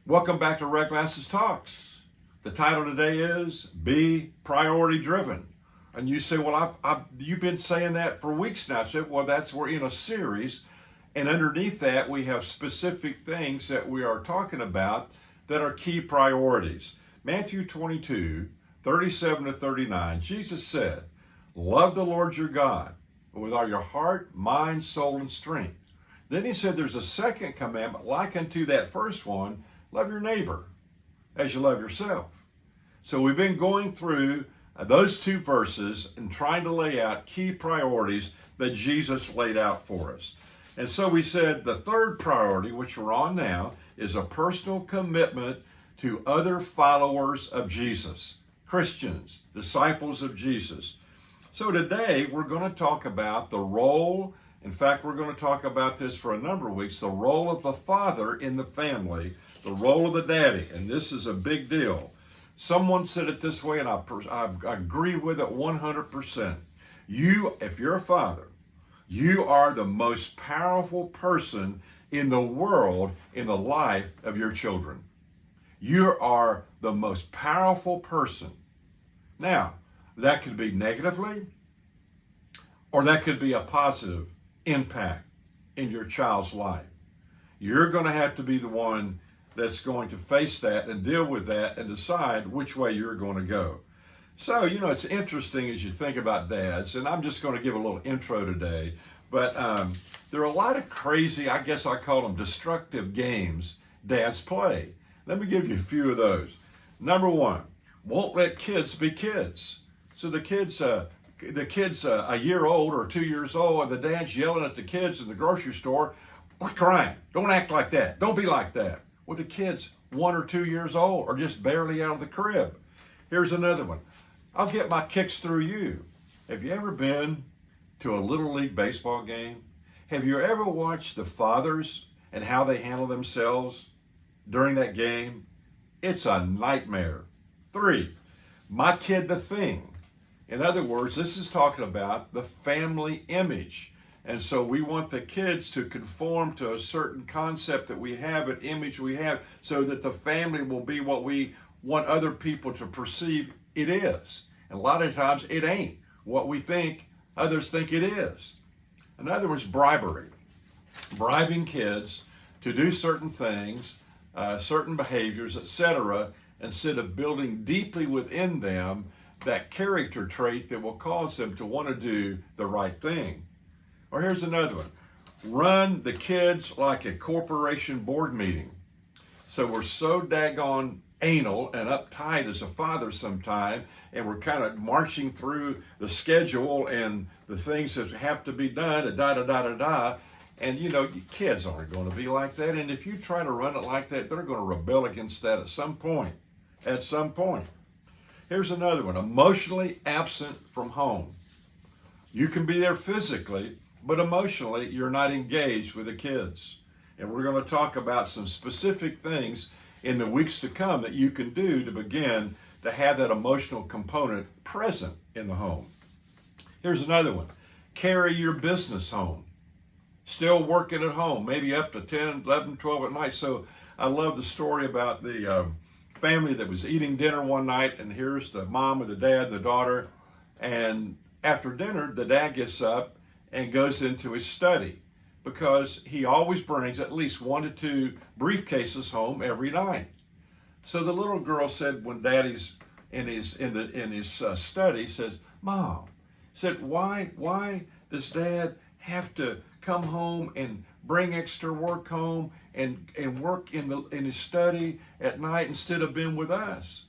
Welcome back to Red Glasses Talks. The title today is Be Priority Driven. And you say, well, you've been saying that for weeks now. I said, well, we're in a series. And underneath that, we have specific things that we are talking about that are key priorities. Matthew 22, 37 to 39, Jesus said, love the Lord your God with all your heart, mind, soul, and strength. Then he said there's a second commandment like unto that first one, love your neighbor as you love yourself. So we've been going through those two verses and trying to lay out key priorities that Jesus laid out for us. And so we said the third priority, which we're on now, is a personal commitment to other followers of Jesus, Christians, disciples of Jesus. So today we're going to talk about the role, in fact, we're going to talk about this for a number of weeks, the role of the father in the family, the role of the daddy, and this is a big deal. Someone said it this way, and I agree with it 100%. If you're a father, you are the most powerful person in the world in the life of your children. You are the most powerful person. Now, that could be negatively, or that could be a positive impact in your child's life. You're going to have to be the one that's going to face that and deal with that and decide which way you're going to go. So, it's interesting as you think about dads, and I'm just going to give a little intro today, but there are a lot of crazy, I guess I call them destructive games dads play. Let me give you a few of those. Number one, won't let kids be kids. So the kid's a year old or 2 years old, and the dad's yelling at the kids in the grocery store, quit crying, don't act like that, don't be like that. Well, the kid's 1 or 2 years old or just barely out of the crib. Here's another one. I'll get my kicks through you. Have you ever been to a Little League baseball game? Have you ever watched the fathers and how they handle themselves during that game? It's a nightmare. 3, my kid the thing. In other words, this is talking about the family image. And so we want the kids to conform to a certain concept that we have, an image we have, so that the family will be what we want other people to perceive it is. And a lot of times it ain't what we think others think it is. In other words, bribery. Bribing kids to do certain things, certain behaviors, etc., instead of building deeply within them that character trait that will cause them to want to do the right thing. Or here's another one. Run the kids like a corporation board meeting. So we're so daggone anal and uptight as a father sometime, and we're kind of marching through the schedule and the things that have to be done, and kids aren't going to be like that. And if you try to run it like that, they're going to rebel against that at some point. Here's another one. Emotionally absent from home. You can be there physically, but emotionally, you're not engaged with the kids. And we're going to talk about some specific things in the weeks to come that you can do to begin to have that emotional component present in the home. Here's another one. Carry your business home. Still working at home, maybe up to 10, 11, 12 at night. So I love the story about the family that was eating dinner one night, and here's the mom and the dad, the daughter, and after dinner, the dad gets up and goes into his study because he always brings at least 1 to 2 briefcases home every night. So the little girl said when daddy's in his study, says, Mom, said, why does dad have to come home and bring extra work home and work in his study at night instead of being with us?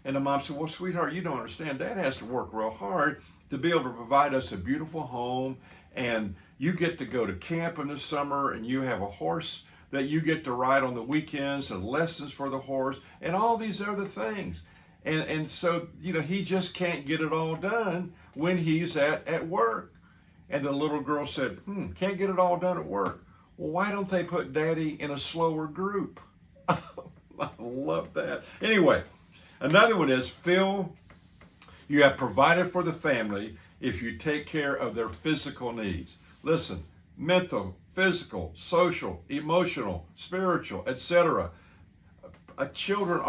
And the mom said, well, sweetheart, you don't understand. Dad has to work real hard to be able to provide us a beautiful home, and you get to go to camp in the summer, and you have a horse that you get to ride on the weekends, and lessons for the horse, and all these other things. And so, he just can't get it all done when he's at work. And the little girl said, can't get it all done at work. Well, why don't they put daddy in a slower group? I love that. Anyway, another one is, Phil, you have provided for the family if you take care of their physical needs. Listen, mental, physical, social, emotional, spiritual, etc. children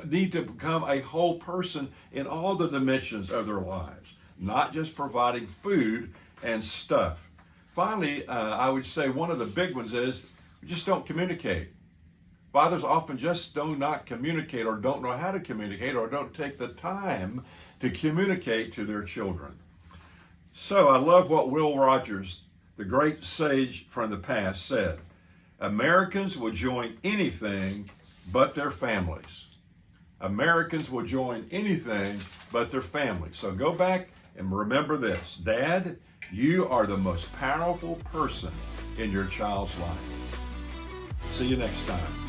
need to become a whole person in all the dimensions of their lives, not just providing food and stuff. Finally, I would say one of the big ones is we just don't communicate. Fathers often just do not communicate, or don't know how to communicate, or don't take the time to communicate to their children. So I love what Will Rogers, the great sage from the past, said. Americans will join anything but their families. Americans will join anything but their families. So go back and remember this. Dad, you are the most powerful person in your child's life. See you next time.